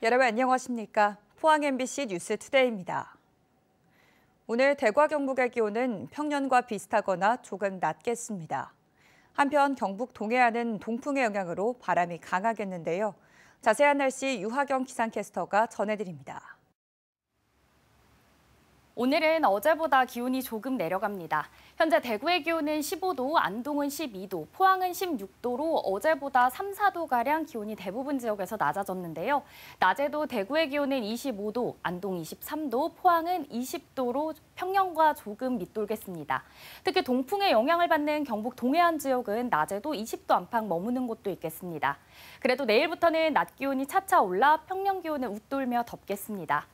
여러분 안녕하십니까? 포항 MBC 뉴스투데이입니다. 오늘 대구와 경북의 기온은 평년과 비슷하거나 조금 낮겠습니다. 한편 경북 동해안은 동풍의 영향으로 바람이 강하겠는데요. 자세한 날씨 유하경 기상캐스터가 전해드립니다. 오늘은 어제보다 기온이 조금 내려갑니다. 현재 대구의 기온은 15도, 안동은 12도, 포항은 16도로 어제보다 3, 4도가량 기온이 대부분 지역에서 낮아졌는데요. 낮에도 대구의 기온은 25도, 안동 23도, 포항은 20도로 평년과 조금 밑돌겠습니다. 특히 동풍의 영향을 받는 경북 동해안 지역은 낮에도 20도 안팎 머무는 곳도 있겠습니다. 그래도 내일부터는 낮 기온이 차차 올라 평년 기온을 웃돌며 덥겠습니다.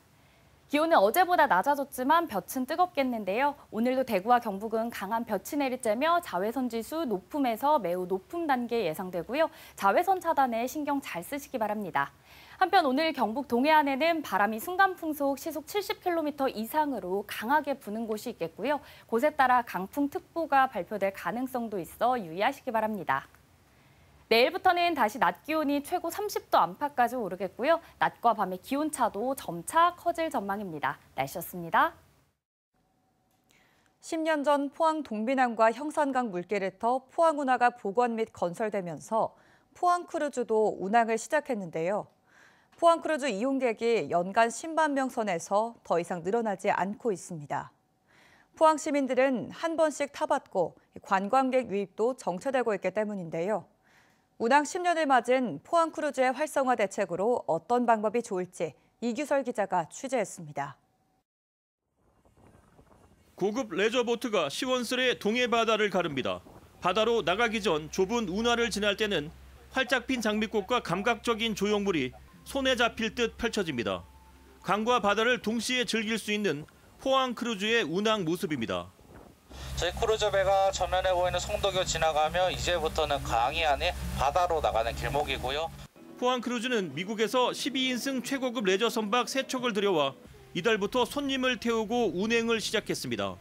기온은 어제보다 낮아졌지만 볕은 뜨겁겠는데요. 오늘도 대구와 경북은 강한 볕이 내리쬐며 자외선 지수 높음에서 매우 높음 단계 예상되고요. 자외선 차단에 신경 잘 쓰시기 바랍니다. 한편 오늘 경북 동해안에는 바람이 순간풍속 시속 70km 이상으로 강하게 부는 곳이 있겠고요. 곳에 따라 강풍특보가 발표될 가능성도 있어 유의하시기 바랍니다. 내일부터는 다시 낮 기온이 최고 30도 안팎까지 오르겠고요. 낮과 밤의 기온차도 점차 커질 전망입니다. 날씨였습니다. 10년 전 포항 동빈항과 형산강 물길을 터 포항 운하가 복원 및 건설되면서 포항 크루즈도 운항을 시작했는데요. 포항 크루즈 이용객이 연간 10만 명 선에서 더 이상 늘어나지 않고 있습니다. 포항 시민들은 한 번씩 타봤고 관광객 유입도 정체되고 있기 때문인데요. 운항 10년을 맞은 포항 크루즈의 활성화 대책으로 어떤 방법이 좋을지 이규설 기자가 취재했습니다. 고급 레저보트가 시원스레 동해 바다를 가릅니다. 바다로 나가기 전 좁은 운하를 지날 때는 활짝 핀 장미꽃과 감각적인 조형물이 손에 잡힐 듯 펼쳐집니다. 강과 바다를 동시에 즐길 수 있는 포항 크루즈의 운항 모습입니다. 저희 크루즈배가 전면에 보이는 송도교 지나가며 이제부터는 강이 아닌 바다로 나가는 길목이고요. 포항 크루즈는 미국에서 12인승 최고급 레저 선박 3척을 들여와 이달부터 손님을 태우고 운행을 시작했습니다.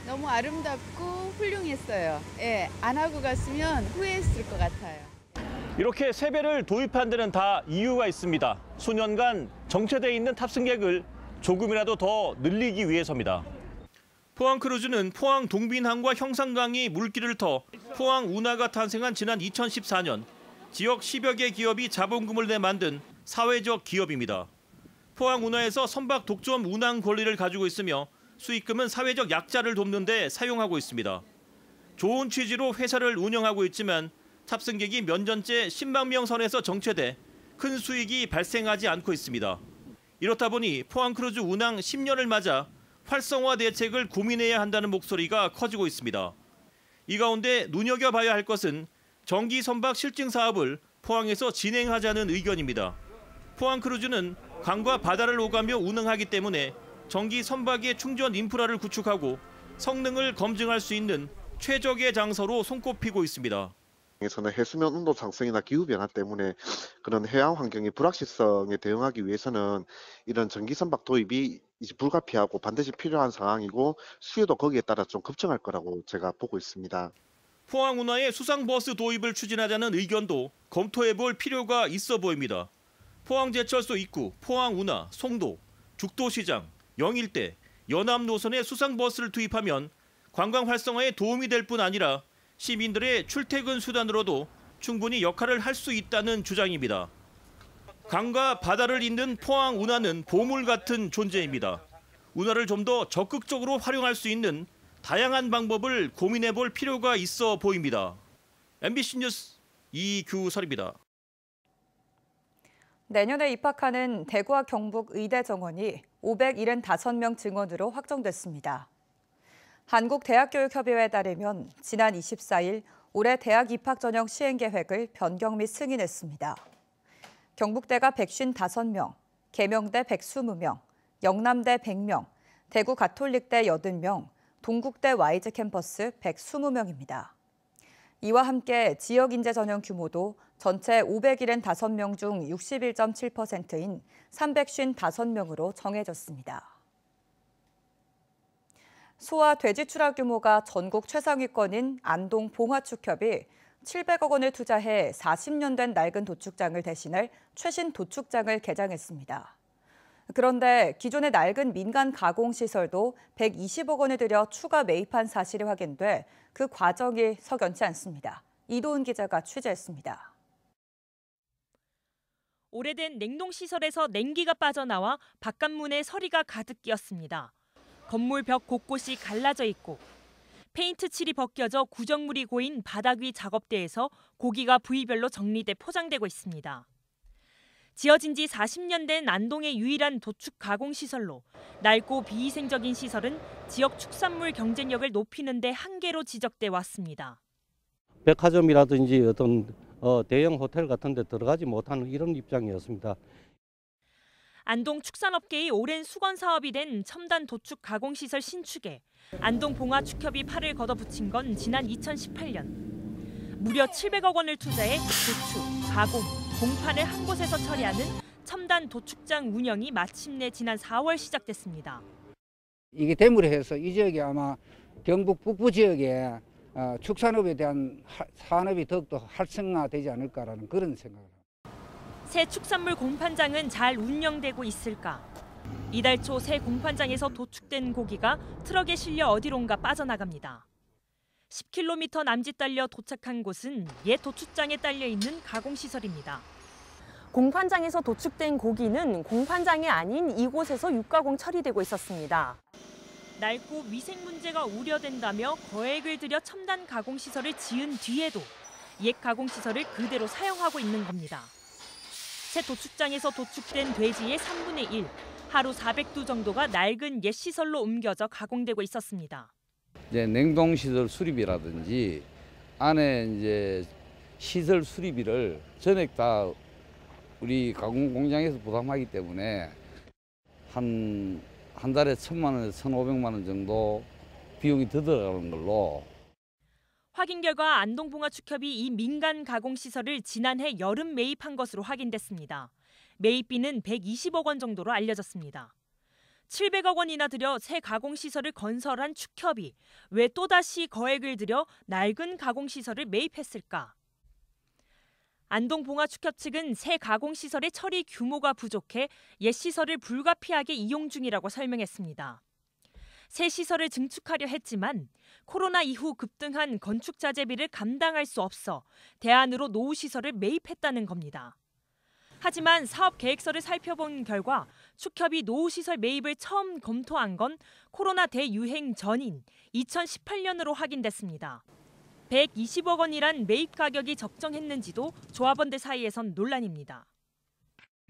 너무 아름답고 훌륭했어요. 안 하고 갔으면 후회했을 것 같아요. 이렇게 세 배를 도입한 데는 다 이유가 있습니다. 수년간 정체돼 있는 탑승객을 조금이라도 더 늘리기 위해서입니다. 포항 크루즈는 포항 동빈항과 형산강이 물길을 터 포항 운하가 탄생한 지난 2014년 지역 10여 개 기업이 자본금을 내 만든 사회적 기업입니다. 포항 운하에서 선박 독점 운항 권리를 가지고 있으며 수익금은 사회적 약자를 돕는 데 사용하고 있습니다. 좋은 취지로 회사를 운영하고 있지만 탑승객이 몇 년째 10만 명 선에서 정체돼 큰 수익이 발생하지 않고 있습니다. 이렇다 보니 포항 크루즈 운항 10년을 맞아 활성화 대책을 고민해야 한다는 목소리가 커지고 있습니다. 이 가운데 눈여겨봐야 할 것은 정기 선박 실증 사업을 포항에서 진행하자는 의견입니다. 포항 크루즈는 강과 바다를 오가며 운항하기 때문에 정기 선박의 충전 인프라를 구축하고 성능을 검증할 수 있는 최적의 장소로 손꼽히고 있습니다. 에서는 해수면 온도 상승이나 기후 변화 때문에 그런 해양 환경의 불확실성에 대응하기 위해서는 이런 전기 선박 도입이 이제 불가피하고 반드시 필요한 상황이고 수요도 거기에 따라 좀 급증할 거라고 제가 보고 있습니다. 포항 운하의 수상버스 도입을 추진하자는 의견도 검토해볼 필요가 있어 보입니다. 포항제철소 입구, 포항 운하, 송도, 죽도시장, 영일대, 연암 노선에 수상버스를 투입하면 관광 활성화에 도움이 될 뿐 아니라 시민들의 출퇴근 수단으로도 충분히 역할을 할 수 있다는 주장입니다. 강과 바다를 잇는 포항 운하는 보물 같은 존재입니다. 운하를 좀 더 적극적으로 활용할 수 있는 다양한 방법을 고민해 볼 필요가 있어 보입니다. MBC 뉴스 이규설입니다. 내년에 입학하는 대구와 경북 의대 정원이 575명 증원으로 확정됐습니다. 한국대학교육협의회에 따르면 지난 24일 올해 대학 입학 전형 시행 계획을 변경 및 승인했습니다. 경북대가 155명, 계명대 120명, 영남대 100명, 대구 가톨릭대 80명, 동국대 YG 캠퍼스 120명입니다. 이와 함께 지역 인재 전형 규모도 전체 575명 중 61.7%인 355명으로 정해졌습니다. 소와 돼지 출하 규모가 전국 최상위권인 안동 봉화축협이 700억 원을 투자해 40년 된 낡은 도축장을 대신할 최신 도축장을 개장했습니다. 그런데 기존의 낡은 민간 가공시설도 120억 원을 들여 추가 매입한 사실이 확인돼 그 과정이 석연치 않습니다. 이도은 기자가 취재했습니다. 오래된 냉동시설에서 냉기가 빠져나와 바깥문에 서리가 가득 끼었습니다. 건물 벽 곳곳이 갈라져 있고 페인트 칠이 벗겨져 구정물이 고인 바닥 위 작업대에서 고기가 부위별로 정리돼 포장되고 있습니다. 지어진 지 40년 된 안동의 유일한 도축 가공시설로 낡고 비위생적인 시설은 지역 축산물 경쟁력을 높이는 데 한계로 지적돼 왔습니다. 백화점이라든지 어떤 대형 호텔 같은 데 들어가지 못하는 이런 입장이었습니다. 안동 축산업계의 오랜 수건 사업이 된 첨단 도축 가공시설 신축에 안동봉화축협이 팔을 걷어붙인 건 지난 2018년. 무려 700억 원을 투자해 도축, 가공, 공판을 한 곳에서 처리하는 첨단 도축장 운영이 마침내 지난 4월 시작됐습니다. 이게 대물에 해서 이 지역이 아마 경북 북부 지역에 축산업에 대한 산업이 더욱더 활성화되지 않을까라는 그런 생각을 합니다. 새 축산물 공판장은 잘 운영되고 있을까? 이달 초 새 공판장에서 도축된 고기가 트럭에 실려 어디론가 빠져나갑니다. 10km 남짓 달려 도착한 곳은 옛 도축장에 딸려 있는 가공시설입니다. 공판장에서 도축된 고기는 공판장이 아닌 이곳에서 육가공 처리되고 있었습니다. 낡고 위생 문제가 우려된다며 거액을 들여 첨단 가공시설을 지은 뒤에도 옛 가공시설을 그대로 사용하고 있는 겁니다. 새 도축장에서 도축된 돼지의 3분의 1, 하루 400두 정도가 낡은 옛 시설로 옮겨져 가공되고 있었습니다. 이제 냉동시설 수리비라든지 안에 이제 시설 수리비를 전액 다 우리 가공 공장에서 부담하기 때문에 한 달에 1,000만 원에서 1,500만 원 정도 비용이 더 들어가는 걸로. 확인 결과 안동봉화축협이 이 민간 가공시설을 지난해 여름 매입한 것으로 확인됐습니다. 매입비는 120억 원 정도로 알려졌습니다. 700억 원이나 들여 새 가공시설을 건설한 축협이 왜 또다시 거액을 들여 낡은 가공시설을 매입했을까? 안동봉화축협 측은 새 가공시설의 처리 규모가 부족해 옛 시설을 불가피하게 이용 중이라고 설명했습니다. 새 시설을 증축하려 했지만 코로나 이후 급등한 건축자재비를 감당할 수 없어 대안으로 노후시설을 매입했다는 겁니다. 하지만 사업 계획서를 살펴본 결과 축협이 노후시설 매입을 처음 검토한 건 코로나 대유행 전인 2018년으로 확인됐습니다. 120억 원이란 매입 가격이 적정했는지도 조합원들 사이에선 논란입니다.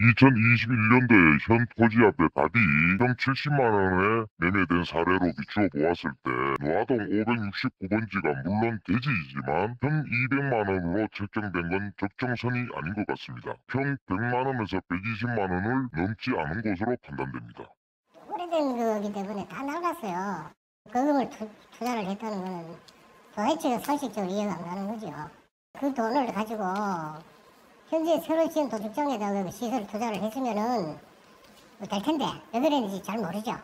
2021년도에 현 토지 앞에 답이 270만 원에 매매된 사례로 비추어 보았을 때 노화동 569번지가 물론 대지이지만 현 200만 원으로 책정된 건 적정선이 아닌 것 같습니다. 현 100만 원에서 120만 원을 넘지 않은 것으로 판단됩니다. 오래된 거기 때문에 다 낡았어요. 거금을 투자를 했다는 거는 도대체 상식적으로 이해가 안 가는 거죠. 그 돈을 가지고 현재 새로 지은 도축장에다가 시설 투자를 했으면은 될 텐데 왜 그랬는지 잘 모르죠.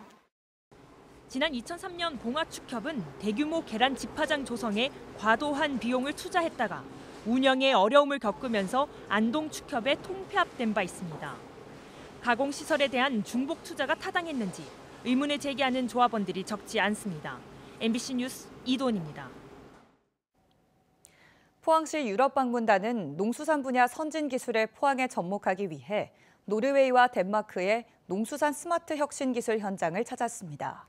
지난 2003년 봉화축협은 대규모 계란 집화장 조성에 과도한 비용을 투자했다가 운영에 어려움을 겪으면서 안동축협에 통폐합된 바 있습니다. 가공시설에 대한 중복 투자가 타당했는지 의문을 제기하는 조합원들이 적지 않습니다. MBC 뉴스 이도은입니다. 포항시 유럽방문단은 농수산 분야 선진 기술에 포항에 접목하기 위해 노르웨이와 덴마크의 농수산 스마트 혁신 기술 현장을 찾았습니다.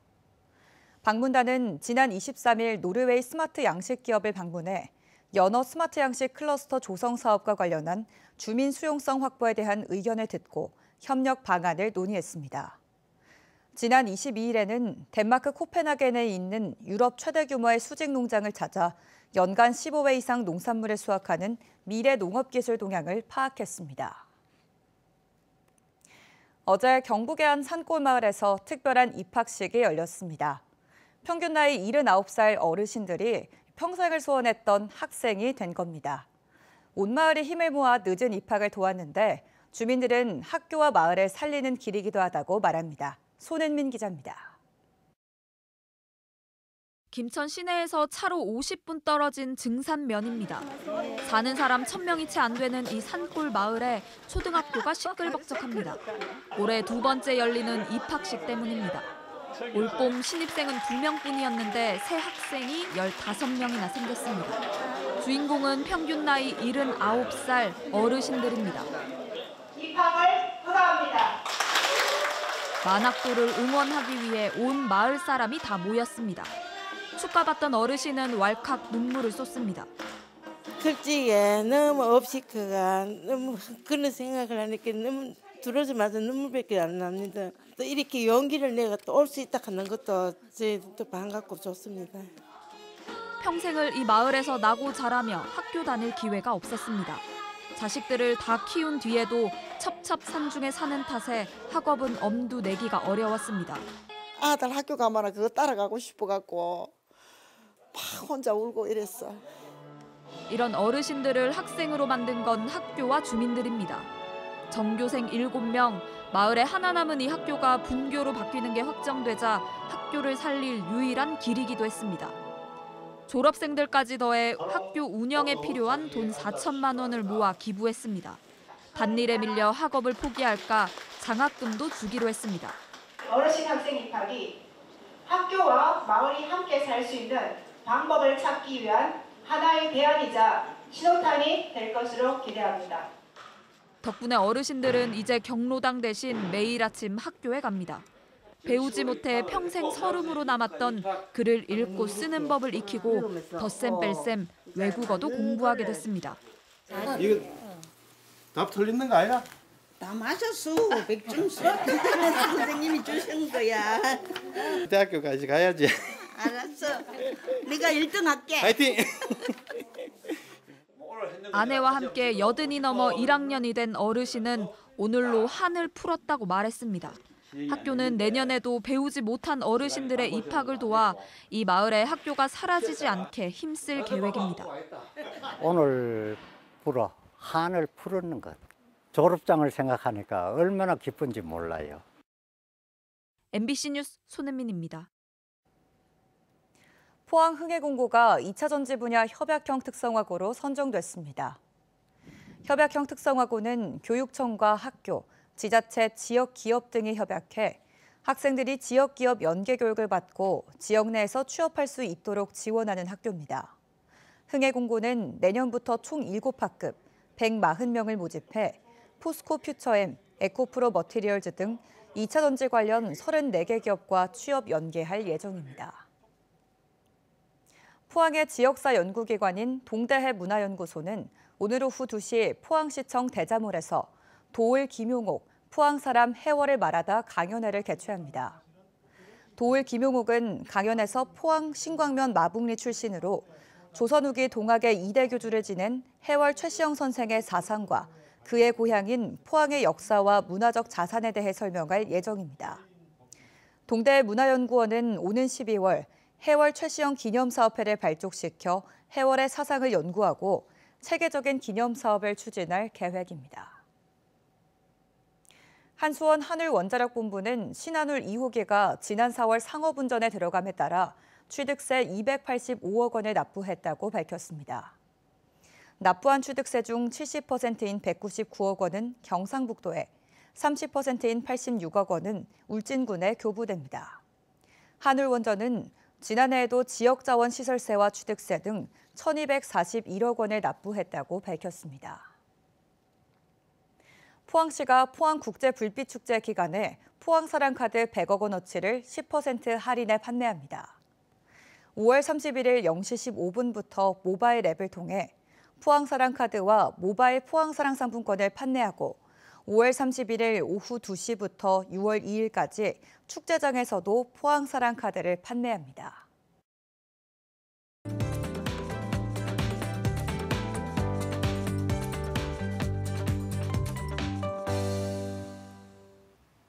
방문단은 지난 23일 노르웨이 스마트 양식 기업을 방문해 연어 스마트 양식 클러스터 조성 사업과 관련한 주민 수용성 확보에 대한 의견을 듣고 협력 방안을 논의했습니다. 지난 22일에는 덴마크 코펜하겐에 있는 유럽 최대 규모의 수직 농장을 찾아 연간 15회 이상 농산물을 수확하는 미래 농업기술 동향을 파악했습니다. 어제 경북의 한 산골마을에서 특별한 입학식이 열렸습니다. 평균 나이 79살 어르신들이 평생을 소원했던 학생이 된 겁니다. 온 마을이 힘을 모아 늦은 입학을 도왔는데 주민들은 학교와 마을을 살리는 길이기도 하다고 말합니다. 손은민 기자입니다. 김천 시내에서 차로 50분 떨어진 증산면입니다. 사는 사람 1000명이 채 안 되는 이 산골 마을에 초등학교가 시끌벅적합니다. 올해 두 번째 열리는 입학식 때문입니다. 올봄 신입생은 2명뿐이었는데 새 학생이 15명이나 생겼습니다. 주인공은 평균 나이 79살 어르신들입니다. 입학을 축하합니다. 만학도를 응원하기 위해 온 마을 사람이 다 모였습니다. 축하받던 어르신은 왈칵 눈물을 쏟습니다. 솔직히 너무 없이 그가 너무 그런 생각을 하니까 너무 들어오자마자 눈물밖에 안 납니다. 또 이렇게 용기를 내가 또 올 수 있다 하는 것도 저희도 반갑고 좋습니다. 평생을 이 마을에서 나고 자라며 학교 다닐 기회가 없었습니다. 자식들을 다 키운 뒤에도 첩첩산중에 사는 탓에 학업은 엄두 내기가 어려웠습니다. 아들 학교 가면 그거 따라가고 싶어갖고 막 혼자 울고 이랬어. 이런 어르신들을 학생으로 만든 건 학교와 주민들입니다. 전교생 7명, 마을에 하나 남은 이 학교가 분교로 바뀌는 게 확정되자 학교를 살릴 유일한 길이기도 했습니다. 졸업생들까지 더해 학교 운영에 필요한 돈 4천만 원을 모아 기부했습니다. 단일에 밀려 학업을 포기할까 장학금도 주기로 했습니다. 어르신 학생 입학이 학교와 마을이 함께 살 수 있는 방법을 찾기 위한 하나의 대안이자 신호탄이 될 것으로 기대합니다. 덕분에 어르신들은 이제 경로당 대신 매일 아침 학교에 갑니다. 배우지 못해 평생 서름으로 남았던 글을 읽고 쓰는 법을 익히고 덧셈 뺄셈 외국어도 공부하게 됐습니다. 이거 답 틀리는 거 아니야? 다 마셨어. 백중수 선생님이 주신 거야. 대학교까지 가야지. 알았어. 네가 1등 할게. 파이팅! 아내와 함께 80이 넘어 1학년이 된 어르신은 오늘로 한을 풀었다고 말했습니다. 학교는 내년에도 배우지 못한 어르신들의 입학을 도와 이 마을의 학교가 사라지지 않게 힘쓸 계획입니다. 오늘부로 한을 풀었는 것. 졸업장을 생각하니까 얼마나 기쁜지 몰라요. MBC 뉴스 손은민입니다. 포항 흥해공고가 2차 전지 분야 협약형 특성화고로 선정됐습니다. 협약형 특성화고는 교육청과 학교, 지자체, 지역 기업 등이 협약해 학생들이 지역 기업 연계 교육을 받고 지역 내에서 취업할 수 있도록 지원하는 학교입니다. 흥해공고는 내년부터 총 7학급 140명을 모집해 포스코 퓨처엠, 에코프로 머티리얼즈 등 2차 전지 관련 34개 기업과 취업 연계할 예정입니다. 포항의 지역사 연구기관인 동대해 문화연구소는 오늘 오후 2시 포항시청 대자몰에서 도을 김용옥 포항사람 해월을 말하다 강연회를 개최합니다. 도을 김용옥은 강연에서 포항 신광면 마북리 출신으로 조선 후기 동학의 2대 교주를 지낸 해월 최시영 선생의 사상과 그의 고향인 포항의 역사와 문화적 자산에 대해 설명할 예정입니다. 동대해 문화연구원은 오는 12월 해월 최시영 기념사업회를 발족시켜 해월의 사상을 연구하고 체계적인 기념사업을 추진할 계획입니다. 한수원 한울원자력본부는 신한울 2호기가 지난 4월 상업운전에 들어감에 따라 취득세 285억 원을 납부했다고 밝혔습니다. 납부한 취득세 중 70%인 199억 원은 경상북도에, 30%인 86억 원은 울진군에 교부됩니다. 한울원전은 지난해에도 지역자원시설세와 취득세 등 1,241억 원을 납부했다고 밝혔습니다. 포항시가 포항국제불빛축제 기간에 포항사랑카드 100억 원어치를 10% 할인해 판매합니다. 5월 31일 0시 15분부터 모바일 앱을 통해 포항사랑카드와 모바일 포항사랑 상품권을 판매하고 5월 31일 오후 2시부터 6월 2일까지 축제장에서도 포항사랑카드를 판매합니다.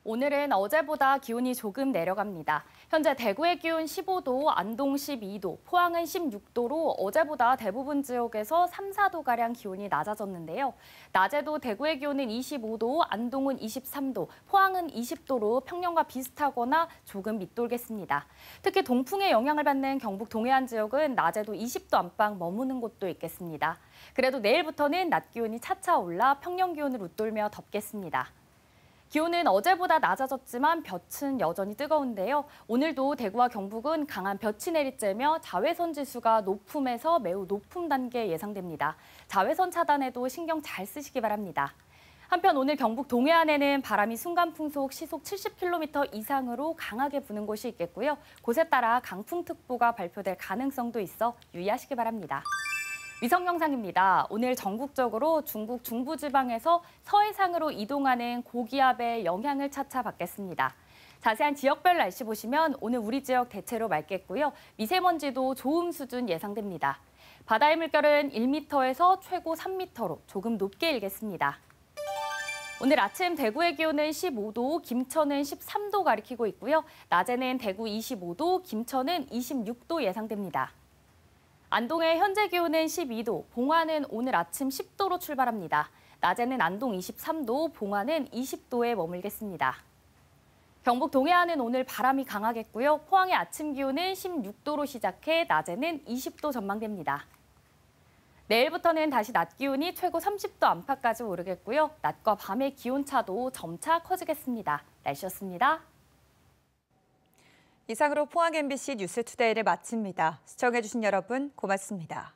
오늘은 어제보다 기온이 조금 내려갑니다. 현재 대구의 기온 15도, 안동 12도, 포항은 16도로 어제보다 대부분 지역에서 3, 4도가량 기온이 낮아졌는데요. 낮에도 대구의 기온은 25도, 안동은 23도, 포항은 20도로 평년과 비슷하거나 조금 밑돌겠습니다. 특히 동풍의 영향을 받는 경북 동해안 지역은 낮에도 20도 안팎 머무는 곳도 있겠습니다. 그래도 내일부터는 낮 기온이 차차 올라 평년 기온을 웃돌며 덥겠습니다. 기온은 어제보다 낮아졌지만 볕은 여전히 뜨거운데요. 오늘도 대구와 경북은 강한 볕이 내리쬐며 자외선 지수가 높음에서 매우 높음 단계 예상됩니다. 자외선 차단에도 신경 잘 쓰시기 바랍니다. 한편 오늘 경북 동해안에는 바람이 순간풍속 시속 70km 이상으로 강하게 부는 곳이 있겠고요. 곳에 따라 강풍특보가 발표될 가능성도 있어 유의하시기 바랍니다. 위성 영상입니다. 오늘 전국적으로 중국 중부지방에서 서해상으로 이동하는 고기압의 영향을 차차 받겠습니다. 자세한 지역별 날씨 보시면 오늘 우리 지역 대체로 맑겠고요. 미세먼지도 좋음 수준 예상됩니다. 바다의 물결은 1m에서 최고 3m로 조금 높게 일겠습니다. 오늘 아침 대구의 기온은 15도, 김천은 13도 가리키고 있고요. 낮에는 대구 25도, 김천은 26도 예상됩니다. 안동의 현재 기온은 12도, 봉화는 오늘 아침 10도로 출발합니다. 낮에는 안동 23도, 봉화는 20도에 머물겠습니다. 경북 동해안은 오늘 바람이 강하겠고요. 포항의 아침 기온은 16도로 시작해 낮에는 20도 전망됩니다. 내일부터는 다시 낮 기온이 최고 30도 안팎까지 오르겠고요. 낮과 밤의 기온차도 점차 커지겠습니다. 날씨였습니다. 이상으로 포항 MBC 뉴스투데이를 마칩니다. 시청해주신 여러분 고맙습니다.